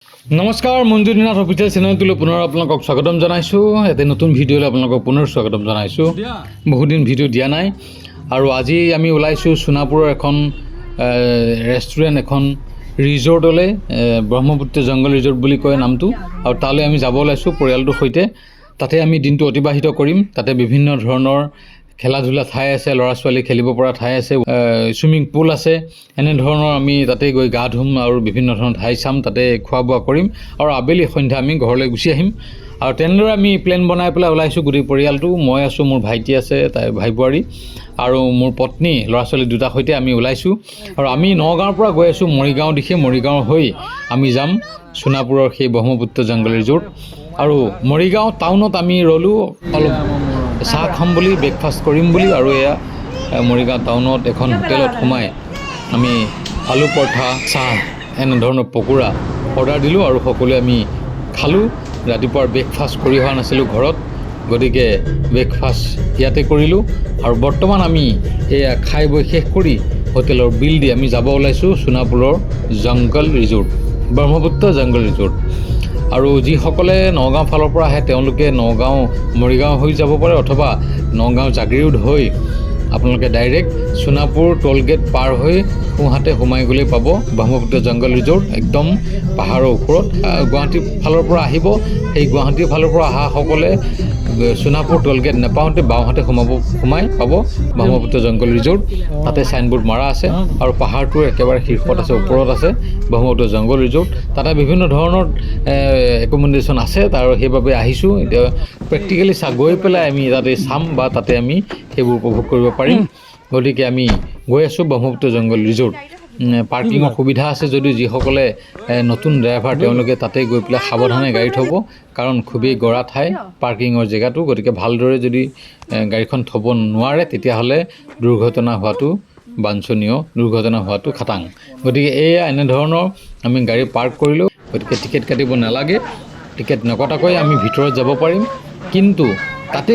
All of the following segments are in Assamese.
নমস্কাৰ, মঞ্জুনাথ অফিচিয়েল চেনেলটোলৈ পুনৰ আপোনালোকক স্বাগতম জনাইছোঁ। এটা নতুন ভিডিঅ'লৈ আপোনালোকক পুনৰ স্বাগতম জনাইছোঁ। বহুদিন ভিডিঅ' দিয়া নাই আৰু আজি আমি ওলাইছোঁ সোণাপুৰৰ এখন ৰেষ্টুৰেণ্ট, এখন ৰিজৰ্টলৈ, ব্ৰহ্মপুত্ৰ জংগল ৰিজৰ্ট বুলি কয় নামটো। আৰু তালৈ আমি যাব ওলাইছোঁ পৰিয়ালটোৰ সৈতে। তাতে আমি দিনটো অতিবাহিত কৰিম। তাতে বিভিন্ন ধৰণৰ খেলা ধূলা ঠাই আছে, ল'ৰা ছোৱালী খেলিব পৰা ঠাই আছে, ছুইমিং পুল আছে। এনেধৰণৰ আমি তাতে গৈ গা ধুম আৰু বিভিন্ন ধৰণৰ ঠাই চাম, তাতে খোৱা বোৱা কৰিম আৰু আবেলি সন্ধ্যা আমি ঘৰলৈ গুচি আহিম। আৰু তেনেদৰে আমি প্লেন বনাই পেলাই ওলাইছোঁ গোটেই পৰিয়ালটো। মই আছোঁ, মোৰ ভাইটি আছে, তাই ভাই বোৱাৰী আৰু মোৰ পত্নী, ল'ৰা ছোৱালী দুটাৰ সৈতে আমি ওলাইছোঁ। আৰু আমি নগাঁৱৰ পৰা গৈ আছোঁ মৰিগাঁও দিশে। মৰিগাঁও হৈ আমি যাম সোণাপুৰৰ সেই ব্ৰহ্মপুত্ৰ জংগল ৰিজৰ্ট। আৰু মৰিগাঁও টাউনত আমি ৰ'লোঁ অলপ চাহ খাম বুলি, ব্ৰেকফাষ্ট কৰিম বুলি। আৰু এয়া মৰিগাঁও টাউনত এখন হোটেলত সোমাই আমি আলু পৰঠা, চাহ, এনেধৰণৰ পকোৰা অৰ্ডাৰ দিলোঁ আৰু সকলোৱে আমি খালোঁ। ৰাতিপুৱাৰ ব্ৰেকফাষ্ট কৰি অহা নাছিলোঁ ঘৰত, গতিকে ব্ৰেকফাষ্ট ইয়াতে কৰিলোঁ। আৰু বৰ্তমান আমি এয়া খাই বৈ শেষ কৰি হোটেলৰ বিল দি আমি যাব ওলাইছোঁ সোণাপুৰৰ জংগল ৰিজৰ্ট, ব্ৰহ্মপুত্ৰ জংগল ৰিজৰ্ট। আৰু যিসকলে নগাঁও ফালৰ পৰা আহে তেওঁলোকে নগাঁও মৰিগাঁও হৈ যাব পাৰে, অথবা নগাঁও জাগিৰোড হৈ আপোনালোকে ডাইৰেক্ট সোণাপুৰ টোলগেট পাৰ হৈ সোঁহাতে সোমাই গ'লেই পাব ব্ৰহ্মপুত্ৰ জংগল ৰিজৰ্ট, একদম পাহাৰৰ ওপৰত। গুৱাহাটীৰ ফালৰ পৰা আহিব, সেই গুৱাহাটীৰ ফালৰ পৰা অহাসকলে সোণাপুৰ টোলগেট নাপাওঁতে বাওঁহাতে সোমাই পাব ব্ৰহ্মপুত্ৰ জংগল ৰিজৰ্ট। তাতে চাইনবোৰ্ড মাৰা আছে আৰু পাহাৰটোৰ একেবাৰে শীৰ্ষত আছে, ওপৰত আছে ব্ৰহ্মপুত্ৰ জংগল ৰিজৰ্ট। তাতে বিভিন্ন ধৰণৰ একমডেশ্যন আছে, আৰু সেইবাবে আহিছোঁ। এতিয়া প্ৰেক্টিকেলি গৈ পেলাই আমি তাতে চাম বা তাতে আমি সেইবোৰ উপভোগ কৰিব পাৰিম। গতিকে আমি গৈ আছোঁ ব্ৰহ্মপুত্ৰ জংগল ৰিজৰ্ট। পাৰ্কিঙৰ সুবিধা আছে যদিও যিসকলে নতুন ড্ৰাইভাৰ তেওঁলোকে তাতে গৈ পেলাই সাৱধানে গাড়ী থ'ব, কাৰণ খুবেই গৰা ঠাই পাৰ্কিঙৰ জেগাটো। গতিকে ভালদৰে যদি গাড়ীখন থ'ব নোৱাৰে তেতিয়াহ'লে দুৰ্ঘটনা হোৱাটো বাঞ্ছনীয়, দুৰ্ঘটনা হোৱাটো খাটাং। গতিকে এয়া এনেধৰণৰ আমি গাড়ী পাৰ্ক কৰিলোঁ। গতিকে টিকেট কাটিব নালাগে, টিকেট নকটাকৈ আমি ভিতৰত যাব পাৰিম। কিন্তু তাতে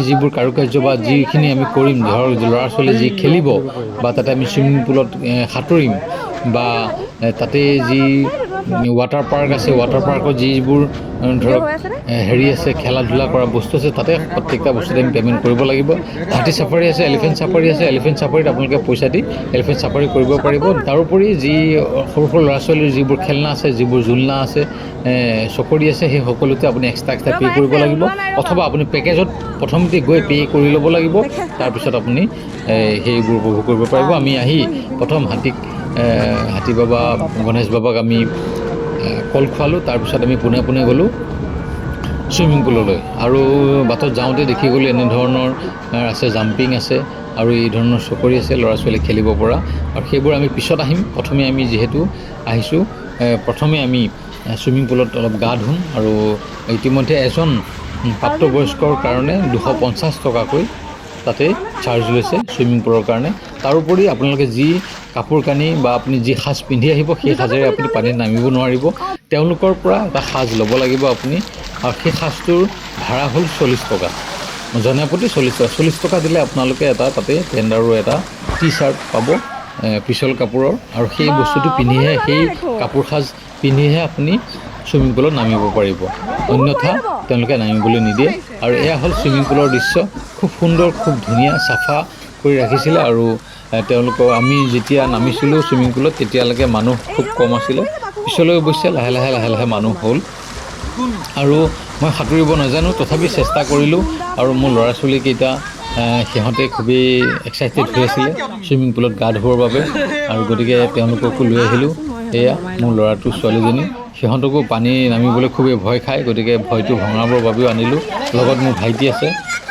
যিবোৰ কাৰুকাৰ্য বা যিখিনি আমি কৰিম, ধৰক ল'ৰা ছোৱালী যি খেলিব বা তাতে আমি ছুইমিং পুলত সাঁতুৰিম, বা তাতে যি ৱাটাৰ পাৰ্ক আছে, ৱাটাৰ পাৰ্কত যিবোৰ ধৰক হেৰি আছে, খেলা ধূলা কৰা বস্তু আছে, তাতে প্ৰত্যেকটা বস্তুতে আমি পে'মেণ্ট কৰিব লাগিব। হাতী চাফাৰী আছে, এলিফেণ্ট চাফাৰী আছে। এলিফেণ্ট চাফাৰীত আপোনালোকে পইচা দি এলিফেণ্ট চাফাৰী কৰিব পাৰিব। তাৰোপৰি যি সৰু সৰু ল'ৰা ছোৱালীৰ যিবোৰ খেলনা আছে, যিবোৰ জোলনা আছে, চকৰি আছে, সেই সকলোতে আপুনি এক্সট্ৰা পে' কৰিব লাগিব, অথবা আপুনি পেকেজত প্ৰথমতে গৈ পে' কৰি ল'ব লাগিব। তাৰপিছত আপুনি সেইবোৰ উপভোগ কৰিব পাৰিব। আমি আহি প্ৰথম হাতী বাবা, গণেশ বাবাক আমি কল খোৱালোঁ। তাৰপিছত আমি পোনে পোনে গ'লোঁ ছুইমিং পুললৈ। আৰু বাটত যাওঁতে দেখি গ'লোঁ এনেধৰণৰ আছে, জাম্পিং আছে আৰু এই ধৰণৰ চকৰি আছে ল'ৰা ছোৱালী খেলিব পৰা। আৰু সেইবোৰ আমি পিছত আহিম। প্ৰথমে আমি যিহেতু আহিছোঁ, প্ৰথমে আমি ছুইমিং পুলত অলপ গা ধুম। আৰু ইতিমধ্যে এজন প্ৰাপ্তবয়স্কৰ কাৰণে 250 টকাকৈ তাতে চাৰ্জ লৈছে ছুইমিং পুলৰ কাৰণে। তাৰোপৰি আপোনালোকে যি কাপোৰ কানি বা আপুনি যি সাজ পিন্ধি আহিব, সেই সাজেৰে আপুনি পানীত নামিব নোৱাৰিব। তেওঁলোকৰ পৰা এটা সাজ ল'ব লাগিব আপুনি, আৰু সেই সাজটোৰ ভাড়া হ'ল 40 টকা, জনে প্ৰতি 40 টকা। 40 টকা দিলে আপোনালোকে তাতে পেণ্ট আৰু এটা টি চাৰ্ট পাব পিছল কাপোৰৰ, আৰু সেই বস্তুটো পিন্ধিহে, সেই কাপোৰ সাজ পিন্ধিহে আপুনি ছুইমিং পুলত নামিব পাৰিব, অন্যথা তেওঁলোকে নামিবলৈ নিদিয়ে। আৰু এয়া হ'ল ছুইমিং পুলৰ দৃশ্য। খুব সুন্দৰ, খুব ধুনীয়া, চাফা কৰি ৰাখিছিলে। আৰু আমি যেতিয়া নামিছিলোঁ ছুইমিং পুলত তেতিয়ালৈকে মানুহ খুব কম আছিলে। পিছলৈ অৱশ্যে লাহে লাহে মানুহ হ'ল। আৰু মই সাঁতুৰিব নাজানো, তথাপি চেষ্টা কৰিলোঁ। আৰু মোৰ ল'ৰা ছোৱালীকেইটা সিহঁতে খুবেই এক্সাইটেড হৈ আছিলে ছুইমিং পুলত গা ধুবৰ বাবে, আৰু গতিকে তেওঁলোককো লৈ আহিলোঁ। এয়া মোৰ ল'ৰাটো, ছোৱালীজনী, সিহঁতকো পানী নামিবলৈ খুবেই ভয় খায়, গতিকে ভয়টো ভঙাবৰ বাবেও আনিলোঁ। লগত মোৰ ভাইটি আছে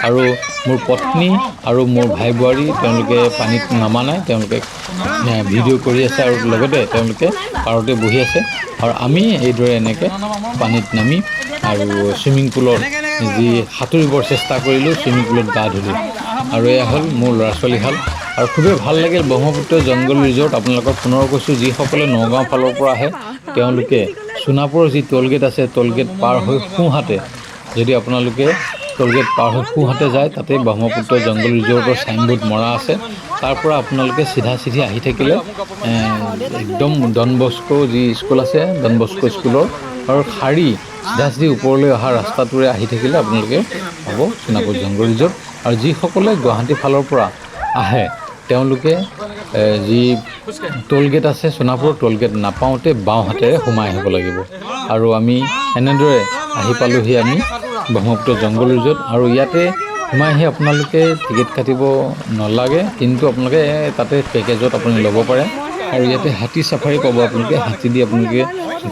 আৰু মোৰ পত্নী আৰু মোৰ ভাই বোৱাৰী, তেওঁলোকে পানীত নামা নাই, তেওঁলোকে ভিডিঅ' কৰি আছে আৰু লগতে তেওঁলোকে পাৰতে বহি আছে। আৰু আমি এইদৰে এনেকৈ পানীত নামি আৰু ছুইমিং পুলত যি সাঁতুৰিবৰ চেষ্টা কৰিলোঁ, ছুইমিং পুলত গা ধুলোঁ। আৰু এয়া হ'ল মোৰ ল'ৰা ছোৱালীহাল। আৰু খুবেই ভাল লাগিল ব্ৰহ্মপুত্ৰ জংগল ৰিজৰ্ট। আপোনালোকক পুনৰ কৈছোঁ, যিসকলে নগাঁও ফালৰ পৰা আহে তেওঁলোকে সোণাপুৰৰ যি টোলগেট আছে, টোলগেট পাৰ হৈ সোঁহাতে যদি আপোনালোকে টোলগেট পাৰ হৈ সোঁহাতে যায়, তাতে ব্ৰহ্মপুত্ৰ জংঘল ৰিজৰ্টৰ চাইনবোৰ্ড মৰা আছে। তাৰ পৰা আপোনালোকে চিধা আহি থাকিলে একদম ডন বস্কো যি স্কুল আছে, ডন বস্কো স্কুলৰ আৰু চিধা ওপৰলৈ অহা ৰাস্তাটোৰে আহি থাকিলে আপোনালোকে পাব সোণাপুৰ জংঘল ৰিজৰ্ট। আৰু যিসকলে গুৱাহাটী ফালৰ পৰা আহে তেওঁলোকে যি টোলগেট আছে সোণাপুৰৰ টোলগেট নাপাওঁতে বাওঁ হাতেৰে সোমাই আহিব লাগিব। আৰু আমি এনেদৰে আহি পালোঁহি আমি ব্ৰহ্মপুত্ৰ জংঘল ৰিজৰ্ট। আৰু ইয়াতে সোমাই আহি আপোনালোকে টিকেট কাটিব নালাগে, কিন্তু আপোনালোকে তাতে পেকেজত আপুনি ল'ব পাৰে। আৰু ইয়াতে হাতী চাফাৰী পাব, আপোনালোকে হাতী দি আপোনালোকে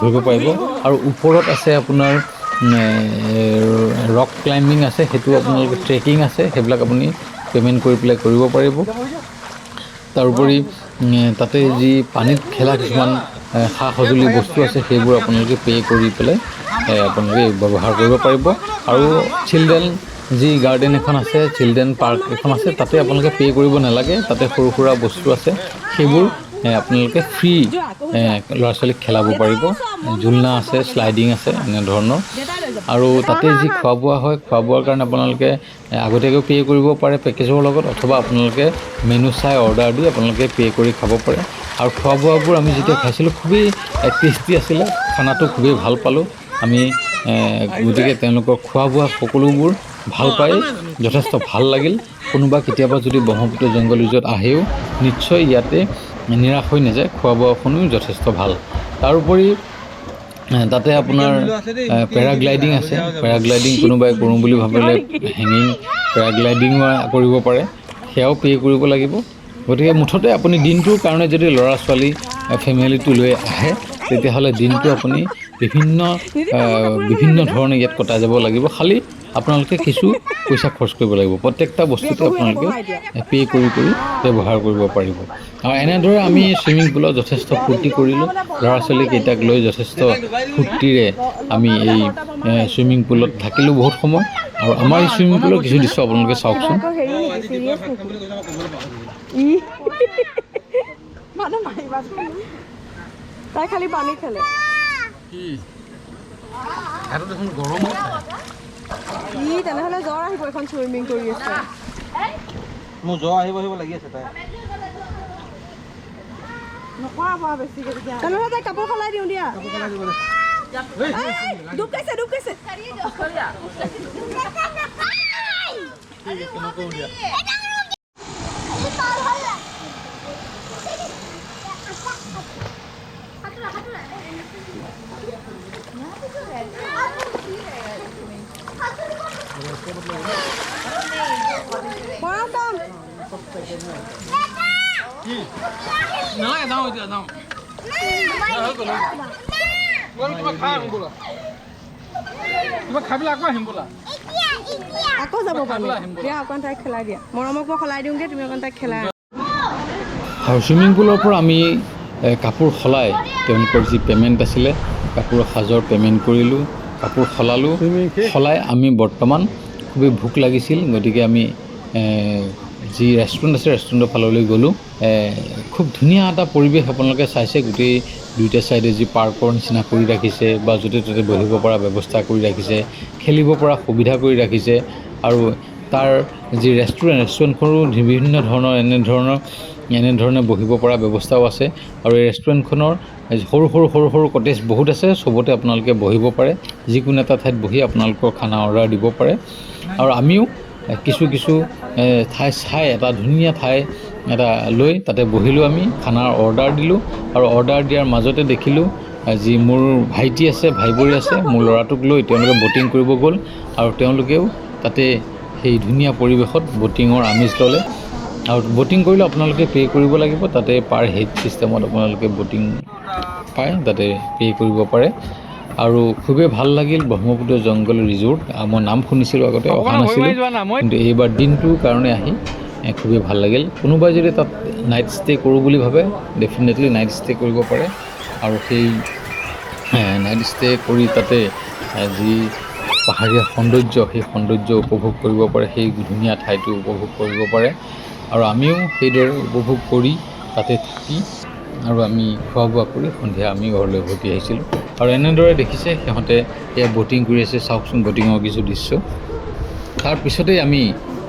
ঘূৰিব পাৰিব। আৰু ওপৰত আছে আপোনাৰ ৰক ক্লাইম্বিং আছে, সেইটো আপোনালোকে ট্ৰেকিং আছে, সেইবিলাক আপুনি পে'মেণ্ট কৰি পেলাই কৰিব পাৰিব। তাৰোপৰি তাতে যি পানীত খেলা কিছুমান সা সঁজুলি বস্তু আছে সেইবোৰ আপোনালোকে পে' কৰি পেলাই আপোনালোকে ব্যৱহাৰ কৰিব পাৰিব। আৰু চিলড্ৰেন যি গাৰ্ডেন এখন আছে, চিলড্ৰেন পাৰ্ক এখন আছে, তাতে আপোনালোকে পে' কৰিব নালাগে। তাতে সৰু সুৰা বস্তু আছে, সেইবোৰ আপোনালোকে ফ্ৰী ল'ৰা ছোৱালীক খেলাব পাৰিব। ঝুলনা আছে, শ্লাইডিং আছে, এনেধৰণৰ। আৰু তাতে যি খোৱা বোৱা হয়, খোৱা বোৱাৰ কাৰণে আপোনালোকে আগতীয়াকৈ পে' কৰিব পাৰে পেকেজৰ লগত, অথবা আপোনালোকে মেনু চাই অৰ্ডাৰ দি আপোনালোকে পে' কৰি খাব পাৰে। আৰু খোৱা বোৱাবোৰ আমি যেতিয়া খাইছিলোঁ খুবেই টেষ্টি আছিলে, খানাটো খুবেই ভাল পালোঁ আমি। গতিকে তেওঁলোকৰ খোৱা বোৱা সকলোবোৰ ভাল পাই যথেষ্ট ভাল লাগিল। কোনোবা কেতিয়াবা যদি ব্ৰহ্মপুত্ৰ জংঘল ৰিজৰ্ট আহেও নিশ্চয় ইয়াতে নিৰাশ হৈ নাযায়, খোৱা বোৱাখনো যথেষ্ট ভাল। তাৰোপৰি তাতে আপোনাৰ পেৰাগ্লাইডিং আছে। পেৰাগ্লাইডিং কোনোবাই কৰোঁ বুলি ভাবিলে হেঙিং পেৰাগ্লাইডিঙো কৰিব পাৰে, সেয়াও পে' কৰিব লাগিব। গতিকে মুঠতে আপুনি দিনটোৰ কাৰণে যদি ল'ৰা ছোৱালী ফেমিলিটো লৈ আহে তেতিয়াহ'লে দিনটো আপুনি বিভিন্ন ধৰণে ইয়াত কটাই যাব লাগিব। খালি আপোনালোকে কিছু পইচা খৰচ কৰিব লাগিব, প্ৰত্যেকটা বস্তুতে আপোনালোকে পে' কৰি ব্যৱহাৰ কৰিব পাৰিব। আৰু এনেদৰে আমি চুইমিং পুলত যথেষ্ট ফূৰ্তি কৰিলোঁ, ল'ৰা ছোৱালীকেইটাক লৈ যথেষ্ট ফূৰ্তিৰে আমি এই চুইমিং পুলত থাকিলোঁ বহুত সময়। আৰু আমাৰ এই চুইমিং পুলৰ কিছু দৃশ্য আপোনালোকে চাওকচোন। তাই খালি পানী খেলে, তেনেহ'লে জ্বৰ আহিব। এখন চুইমিং কৰি আছে, মোৰ জ্বৰ আহিব লাগি আছে। তাই নকৰা বেছিকে, তেনেহ'লে তাই কাপোৰ সলাই দিওঁ দিয়া। ডুব গৈছে আকৌ যাব পানী দিয়া, অকণ তাইক খেলাই দিয়া। মৰমক মই সলাই দিওঁগৈ, তুমি অকণ তাইক খেলাই। আৰু চুইমিং পুলৰ পৰা আমি কাপোৰ সলাই তেওঁলোকৰ যি পে'মেণ্ট আছিলে কাপোৰ সাজৰ পে'মেণ্ট কৰিলোঁ, কাপোৰ সলাই আমি বৰ্তমান খুবেই ভোক লাগিছিল। গতিকে আমি যি ৰেষ্টুৰেণ্ট আছে ৰেষ্টুৰেণ্টৰ ফাললৈ গ'লোঁ। খুব ধুনীয়া এটা পৰিৱেশ আপোনালোকে চাইছে, গোটেই দুইটা ছাইডে যি পাৰ্কৰ নিচিনা কৰি ৰাখিছে বা য'তে ত'তে বহিব পৰা ব্যৱস্থা কৰি ৰাখিছে, খেলিব পৰা সুবিধা কৰি ৰাখিছে। আৰু তাৰ যি ৰেষ্টুৰেণ্টখনো বিভিন্ন ধৰণৰ এনেধৰণে বহিব পৰা ব্যৱস্থাও আছে। আৰু এই ৰেষ্টুৰেণ্টখনৰ সৰু সৰু কটেজ বহুত আছে, চবতে আপোনালোকে বহিব পাৰে, যিকোনো এটা ঠাইত বহি আপোনালোকৰ খানা অৰ্ডাৰ দিব পাৰে। আৰু আমিও কিছু ঠাই চাই এটা ধুনীয়া ঠাই এটা লৈ তাতে বহিলোঁ, আমি খানাৰ অৰ্ডাৰ দিলোঁ। আৰু অৰ্ডাৰ দিয়াৰ মাজতে দেখিলোঁ যি মোৰ ভাইটি আছে, ভাইবৰী আছে, মোৰ ল'ৰাটোক লৈ তেওঁলোকে ব'টিং কৰিব গ'ল। আৰু তেওঁলোকেও তাতে সেই ধুনীয়া পৰিৱেশত ব'টিঙৰ আমেজ ল'লে। আৰু ব'টিং কৰিলে আপোনালোকে পে' কৰিব লাগিব, তাতে পাৰ হেড ছিষ্টেমত আপোনালোকে ব'টিং পায়, তাতে পে' কৰিব পাৰে। আৰু খুবেই ভাল লাগিল ব্ৰহ্মপুত্ৰ জংঘল ৰিজৰ্ট। মই নাম শুনিছিলোঁ, আগতে অহা নাছিলোঁ, কিন্তু এইবাৰ দিনটোৰ কাৰণে আহি খুবেই ভাল লাগিল। কোনোবাই যদি তাত নাইট ষ্টে' কৰোঁ বুলি ভাবে ডেফিনেটলি নাইট ষ্টে' কৰিব পাৰে। আৰু সেই নাইট ষ্টে' কৰি তাতে যি পাহাৰীয়া সৌন্দৰ্য, সেই সৌন্দৰ্য উপভোগ কৰিব পাৰে, সেই ধুনীয়া ঠাইটো উপভোগ কৰিব পাৰে। আৰু আমিও সেইদৰে উপভোগ কৰি তাতে থাকি আৰু আমি খোৱা বোৱা কৰি সন্ধিয়া আমি ঘৰলৈ উভতি আহিছিলোঁ। আৰু এনেদৰে দেখিছে সিহঁতে এয়া ব'টিং কৰি আছে, চাওকচোন ব'টিঙৰ কিছু দৃশ্য। তাৰপিছতেই আমি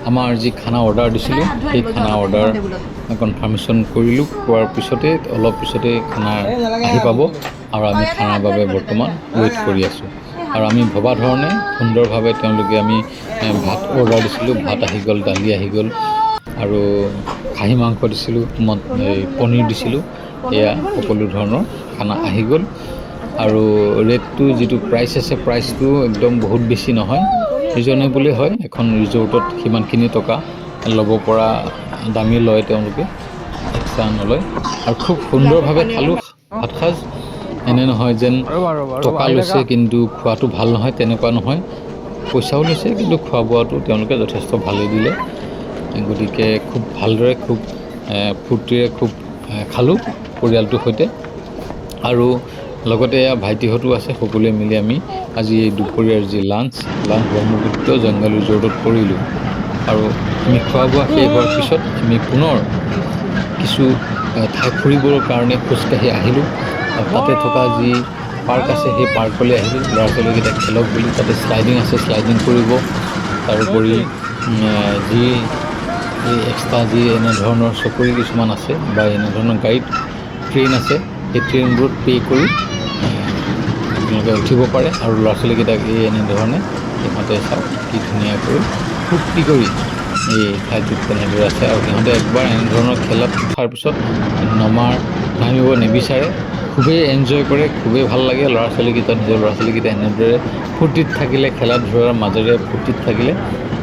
আমাৰ যি খানা অৰ্ডাৰ দিছিলোঁ সেই খানা অৰ্ডাৰ কনফাৰ্মেশ্যন কৰিলোঁ। কোৱাৰ পিছতে অলপ পিছতে খানা আহি পাব আৰু আমি খানাৰ বাবে বৰ্তমান ৱেইট কৰি আছোঁ। আৰু আমি ভবা ধৰণে সুন্দৰভাৱে তেওঁলোকে আমি ভাত অৰ্ডাৰ দিছিলোঁ, ভাত আহি গ'ল, দালি আহি গ'ল আৰু খাহী মাংস দিছিলোঁ, পনীৰ দিছিলোঁ, এয়া সকলো ধৰণৰ খানা আহি গ'ল। আৰু ৰেটটো যিটো প্ৰাইচ আছে প্ৰাইচটো একদম বহুত বেছি নহয়, ৰিজনেবলে হয়। এখন ৰিজৰ্টত সিমানখিনি টকা ল'ব পৰা দামী লয় তেওঁলোকে, এক্সট্ৰা নলয়। আৰু খুব সুন্দৰভাৱে খালোঁ ভাত সাজ। এনে নহয় যেন টকা লৈছে কিন্তু খোৱাটো ভাল নহয়, তেনেকুৱা নহয়। পইচাও লৈছে কিন্তু খোৱা বোৱাটো তেওঁলোকে যথেষ্ট ভালেই দিলে। গতিকে খুব ভালদৰে খুব ফূৰ্তিৰে খুব খালোঁ পৰিয়ালটোৰ সৈতে। আৰু লগতে এয়া ভাইটিহঁতো আছে, সকলোৱে মিলি আমি আজি এই দুপৰীয়াৰ যি লাঞ্চ ব্ৰহ্মপুত্ৰ জংঘল ৰিজৰ্টত কৰিলোঁ। আৰু আমি খোৱা বোৱা শেষ হোৱাৰ পিছত আমি পুনৰ কিছু ঠাই ফুৰিবৰ কাৰণে খোজকাঢ়ি আহিলোঁ। তাতে থকা যি পাৰ্ক আছে সেই পাৰ্কলৈ আহিলোঁ, ল'ৰা ছোৱালীকেইটা খেলক বুলি। তাতে শ্লাইডিং আছে, শ্লাইডিং কৰিব। তাৰোপৰি যি এক্সট্ৰা যি এনেধৰণৰ চকৰি কিছুমান আছে বা এনেধৰণৰ গাড়ীত ট্ৰেইন আছে, সেই ট্ৰেইনবোৰত পে' কৰি আপোনালোকে উঠিব পাৰে। আৰু ল'ৰা ছোৱালীকেইটাক এই এনেধৰণে সিহঁতে চাওক কি ধুনীয়াকৈ ফূৰ্তি কৰি এই ঠাইটোত তেনেদৰে আছে। আৰু সিহঁতে একবাৰ এনেধৰণৰ খেলত উঠাৰ পিছত নামিব নিবিচাৰে, খুবেই এনজয় কৰে, খুবেই ভাল লাগে। ল'ৰা ছোৱালীকেইটা নিজৰ ল'ৰা ছোৱালীকেইটা এনেদৰে ফূৰ্তিত থাকিলে, খেলা ধূলাৰ মাজেৰে ফূৰ্তিত থাকিলে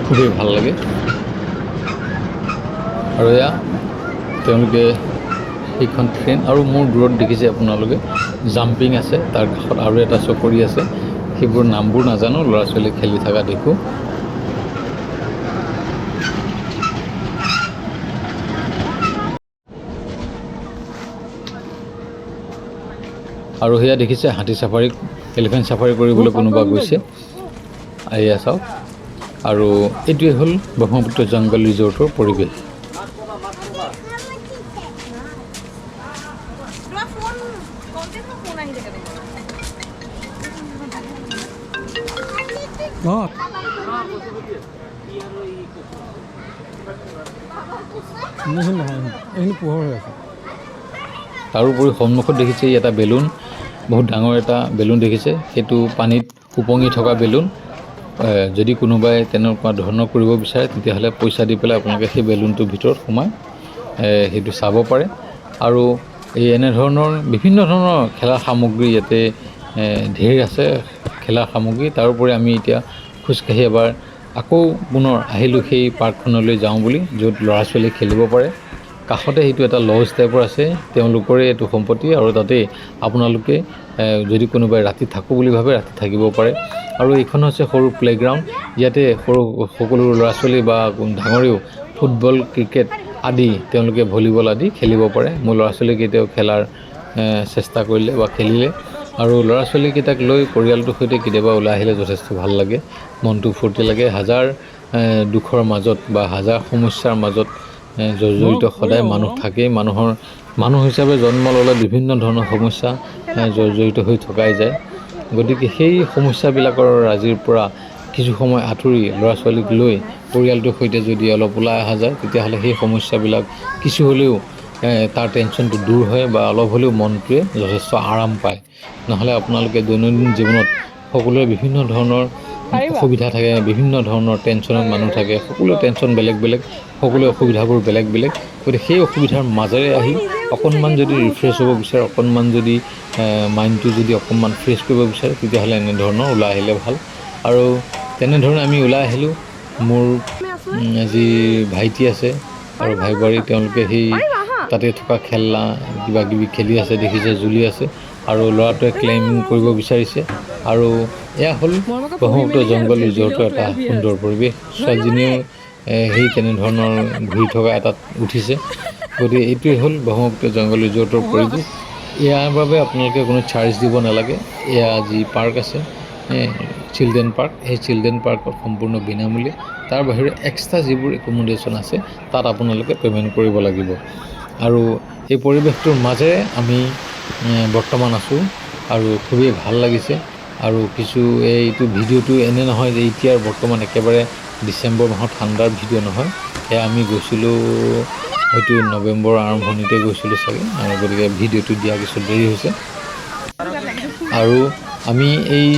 খুবেই ভাল লাগে। আৰু এয়া তেওঁলোকে সেইখন ট্ৰেইন, আৰু মোৰ দূৰত দেখিছে আপোনালোকে জাম্পিং আছে, তাৰ কাষত আৰু এটা চকৰি আছে, সেইবোৰ নামবোৰ নাজানো, ল'ৰা ছোৱালী খেলি থকা দেখোঁ। আৰু সেয়া দেখিছে হাতী চাফাৰী, এলিফেণ্ট চাফাৰী কৰিবলৈ কোনোবা গৈছে, এয়া চাওক। আৰু এইটোৱে হ'ল ব্ৰহ্মপুত্ৰ জংঘল ৰিজৰ্টৰ পৰিৱেশ। তাৰোপৰি সন্মুখত দেখিছে এটা বেলুন, বহুত ডাঙৰ এটা বেলুন দেখিছে, সেইটো পানীত উপঙি থকা বেলুন। যদি কোনোবাই তেনেকুৱা ধৰণৰ কৰিব বিচাৰে তেতিয়াহ'লে পইচা দি পেলাই আপোনালোকে সেই বেলুনটোৰ ভিতৰত সোমাই সেইটো চাব পাৰে। আৰু এই এনেধৰণৰ বিভিন্ন ধৰণৰ খেলা সামগ্ৰী ইয়াতে ঢেৰ আছে, খেলা সামগ্ৰী। তাৰোপৰি আমি এতিয়া খোজকাঢ়ি এবাৰ আকৌ পুনৰ আহিলোঁ সেই পাৰ্কখনলৈ যাওঁ বুলি, য'ত ল'ৰা ছোৱালী খেলিব পাৰে। কাষতে সেইটো এটা লজ টাইপৰ আছে, তেওঁলোকৰে এইটো সম্পত্তি। আৰু তাতেই আপোনালোকে যদি কোনোবাই ৰাতি থাকোঁ বুলি ভাবে ৰাতি থাকিব পাৰে। আৰু এইখন হৈছে সৰু প্লে'গ্ৰাউণ্ড, ইয়াতে সকলো ল'ৰা ছোৱালী বা ডাঙৰেও ফুটবল, ক্ৰিকেট আদি, তেওঁলোকে ভলীবল আদি খেলিব পাৰে। মোৰ ল'ৰা ছোৱালীকেইটাও খেলাৰ চেষ্টা কৰিলে বা খেলিলে। আৰু ল'ৰা ছোৱালীকেইটাক লৈ পৰিয়ালটোৰ সৈতে কেতিয়াবা ওলাই আহিলে যথেষ্ট ভাল লাগে, মনটো ফূৰ্তি লাগে। হাজাৰ দুখৰ মাজত বা হাজাৰ সমস্যাৰ মাজত জড়িত সদায় মানুহ থাকেই। মানুহ হিচাপে জন্ম ল'লে বিভিন্ন ধৰণৰ সমস্যা জড়িত হৈ থকাই যায়। গতিকে সেই সমস্যাবিলাকৰ আজিৰ পৰা কিছু সময় আঁতৰি ল'ৰা ছোৱালীক লৈ পৰিয়ালটোৰ সৈতে যদি অলপ ওলাই অহা যায়, তেতিয়াহ'লে সেই সমস্যাবিলাক কিছু হ'লেও তাৰ টেনশ্যনটো দূৰ হয় বা অলপ হ'লেও মনটোৱে যথেষ্ট আৰাম পায়। নহ'লে আপোনালোকে দৈনন্দিন জীৱনত সকলোৰে বিভিন্ন ধৰণৰ অসুবিধা থাকে, বিভিন্ন ধৰণৰ টেনশ্যনত মানুহ থাকে, সকলো টেনশ্যন বেলেগ বেলেগ, সকলো অসুবিধাবোৰ বেলেগ বেলেগ। গতিকে সেই অসুবিধাৰ মাজেৰে আহি অকণমান যদি ৰিফ্ৰেছ হ'ব বিচাৰে, অকণমান যদি মাইণ্ডটো যদি অকণমান ফ্ৰেছ কৰিব বিচাৰে, তেতিয়াহ'লে এনেধৰণৰ ওলাই আহিলে ভাল। আৰু তেনেধৰণে আমি ওলাই আহিলোঁ। মোৰ যি ভাইটি আছে আৰু ভাই বোৱাৰী, তেওঁলোকে সেই তাতে থকা খেলা কিবা কিবি খেলি আছে, দেখিছে জুলি আছে। আৰু ল'ৰাটোৱে ক্লাইম্বিং কৰিব বিচাৰিছে। আৰু এয়া হ'ল ব্ৰহ্মপুত্ৰ জংঘল ৰিজৰ্টৰ এটা সুন্দৰ পৰিৱেশ। ছোৱালীজনীও সেই তেনেধৰণৰ ঘূৰি থকা এটাত উঠিছে। গতিকে এইটোৱে হ'ল ব্ৰহ্মপুত্ৰ জংঘল ৰিজৰ্টৰ পৰিৱেশ। ইয়াৰ বাবে আপোনালোকে কোনো চাৰ্জ দিব নালাগে। এয়া যি পাৰ্ক আছে, চিলড্ৰেন পাৰ্ক, সেই চিলড্ৰেন পাৰ্কত সম্পূৰ্ণ বিনামূলীয়া। তাৰ বাহিৰে এক্সট্ৰা যিবোৰ একমডেশ্যন আছে তাত আপোনালোকে পে'মেণ্ট কৰিব লাগিব। আৰু এই পৰিৱেশটোৰ মাজেৰে আমি বৰ্তমান আছোঁ আৰু খুবেই ভাল লাগিছে। আৰু এইটো ভিডিঅ'টো এনে নহয় যে এতিয়াৰ বৰ্তমান একেবাৰে ডিচেম্বৰ মাহত ঠাণ্ডাৰ ভিডিঅ' নহয়, সেয়া আমি গৈছিলোঁ হয়তো নৱেম্বৰৰ আৰম্ভণিতে গৈছিলোঁ চাগে, আৰু গতিকে ভিডিঅ'টো দিয়া কিছু দেৰি হৈছে। আৰু আমি এই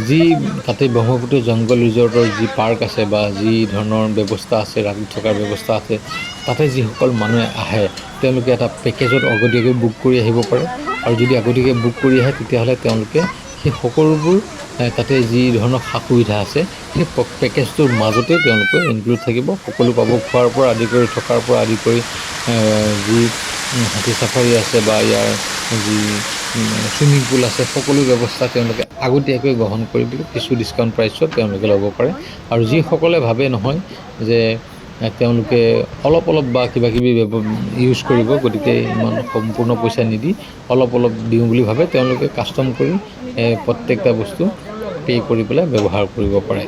যি তাতে ব্ৰহ্মপুত্ৰ জংঘল ৰিজৰ্টৰ যি পাৰ্ক আছে বা যি ধৰণৰ ব্যৱস্থা আছে, ৰাতি থকাৰ ব্যৱস্থা আছে, তাতে যিসকল মানুহে আহে তেওঁলোকে এটা পেকেজত আগতীয়াকৈ বুক কৰি আহিব পাৰে। আৰু যদি আগতীয়াকৈ বুক কৰি আহে তেতিয়াহ'লে তেওঁলোকে সেই সকলোবোৰ তাতে যি ধৰণৰ সা সুবিধা আছে সেই পেকেজটোৰ মাজতে তেওঁলোকে ইনক্লুড থাকিব, সকলো পাব, খোৱাৰ পৰা আদি কৰি থকাৰ পৰা আদি কৰি যি হাতী চাফাৰী আছে বা ইয়াৰ যি চুইমিং পুল আছে, সকলো ব্যৱস্থা তেওঁলোকে আগতীয়াকৈ গ্ৰহণ কৰি পেলাই কিছু ডিছকাউণ্ট প্ৰাইচত তেওঁলোকে ল'ব পাৰে। আৰু যিসকলে ভাবে নহয় যে তেওঁলোকে অলপ বা কিবা কিবি ইউজ কৰিব, গতিকে ইমান সম্পূৰ্ণ পইচা নিদি অলপ দিওঁ বুলি ভাবে, তেওঁলোকে কাষ্টম কৰি প্ৰত্যেকটা বস্তু পে' কৰি পেলাই ব্যৱহাৰ কৰিব পাৰে।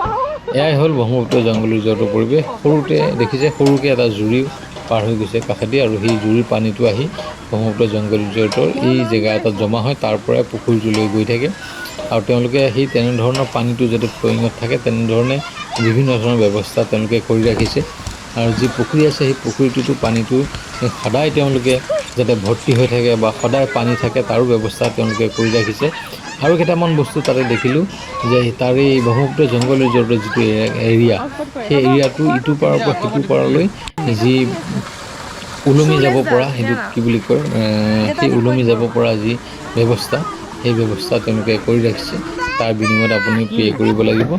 এয়াই হ'ল ব্ৰহ্মপুত্ৰ জংঘল ৰিজৰ্টৰ পৰিৱেশ। সৰুতে দেখিছে সৰুকৈ এটা জুৰি পাৰ হৈ গৈছে কাষেদি, আৰু সেই জুৰিৰ পানীটো আহি ব্ৰহ্মপুত্ৰ জংঘল ৰিজৰ্টৰ এই জেগা এটাত জমা হয়, তাৰ পৰাই পুখুৰীটোলৈ গৈ থাকে। আৰু তেওঁলোকে সেই তেনেধৰণৰ পানীটো যাতে ফ্ল'য়িঙত থাকে তেনেধৰণে বিভিন্ন ধৰণৰ ব্যৱস্থা তেওঁলোকে কৰি ৰাখিছে। আৰু যি পুখুৰী আছে সেই পুখুৰীটোতো পানীটো সদায় তেওঁলোকে যাতে ভৰ্তি হৈ থাকে বা সদায় পানী থাকে তাৰো ব্যৱস্থা তেওঁলোকে কৰি ৰাখিছে। আৰু কেইটামান বস্তু তাতে দেখিলোঁ যে তাৰ এই ব্ৰহ্মপুত্ৰ জংঘল ৰিজৰ্টৰ যিটো এৰিয়া, সেই এৰিয়াটো ইটো পাৰৰ পৰা সিটো পাৰলৈ যি ওলমি যাব পৰা, সেইটো কি বুলি কয়, সেই ওলমি যাব পৰা যি ব্যৱস্থা, সেই ব্যৱস্থা তেওঁলোকে কৰি ৰাখিছে। তাৰ বিনিময়ত আপুনি পে' কৰিব লাগিব।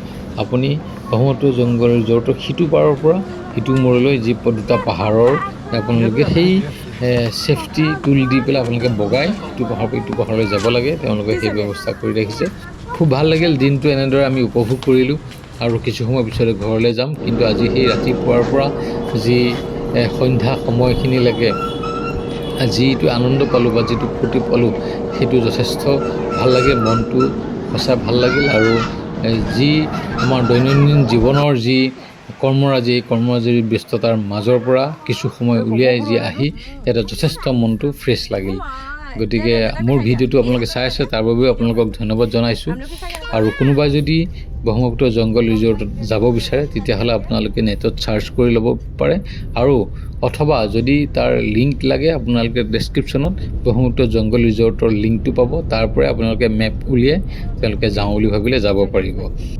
আপুনি ব্ৰহ্মপুত্ৰ জংঘল ৰিজৰ্টৰ সিটো পাৰৰ পৰা সিটো মূৰলৈ যি দুটা পাহাৰৰ আপোনালোকে সেই ছেফটি টুল দি পেলাই আপোনালোকে বগাই ইটো পাহাৰৰ পৰা ইটো পাহাৰলৈ যাব লাগে, তেওঁলোকে সেই ব্যৱস্থা কৰি ৰাখিছে। খুব ভাল লাগিল, দিনটো এনেদৰে আমি উপভোগ কৰিলোঁ। আৰু কিছু সময় পিছতে ঘৰলৈ যাম, কিন্তু আজি সেই ৰাতিপুৱাৰ পৰা যি সন্ধ্যা সময়খিনিলৈকে যিটো আনন্দ পালোঁ বা যিটো ফূৰ্তি পালোঁ সেইটো যথেষ্ট ভাল লাগে, মনটো সঁচা ভাল লাগিল। আৰু যি আমাৰ দৈনন্দিন জীৱনৰ যি কৰ্মৰাজিৰ ব্যস্ততাৰ মাজৰ পৰা কিছু সময় উলিয়াই যি আহি ইয়াতে যথেষ্ট মনটো ফ্ৰেছ লাগিল। গতিকে মোৰ ভিডিঅ'টো আপোনালোকে চাই আছে, তাৰ বাবেও আপোনালোকক ধন্যবাদ জনাইছোঁ। আৰু কোনোবাই যদি ব্ৰহ্মপুত্ৰ জংঘল ৰিজৰ্টত যাব বিচাৰে তেতিয়াহ'লে আপোনালোকে নেটত চাৰ্চ কৰি ল'ব পাৰে, আৰু অথবা যদি তাৰ লিংক লাগে আপোনালোকে ডেছক্ৰিপশ্যনত ব্ৰহ্মপুত্ৰ জংঘল ৰিজৰ্টৰ লিংকটো পাব, তাৰ পৰাই আপোনালোকে মেপ উলিয়াই তেওঁলোকে যাওঁ বুলি ভাবিলে যাব পাৰিব।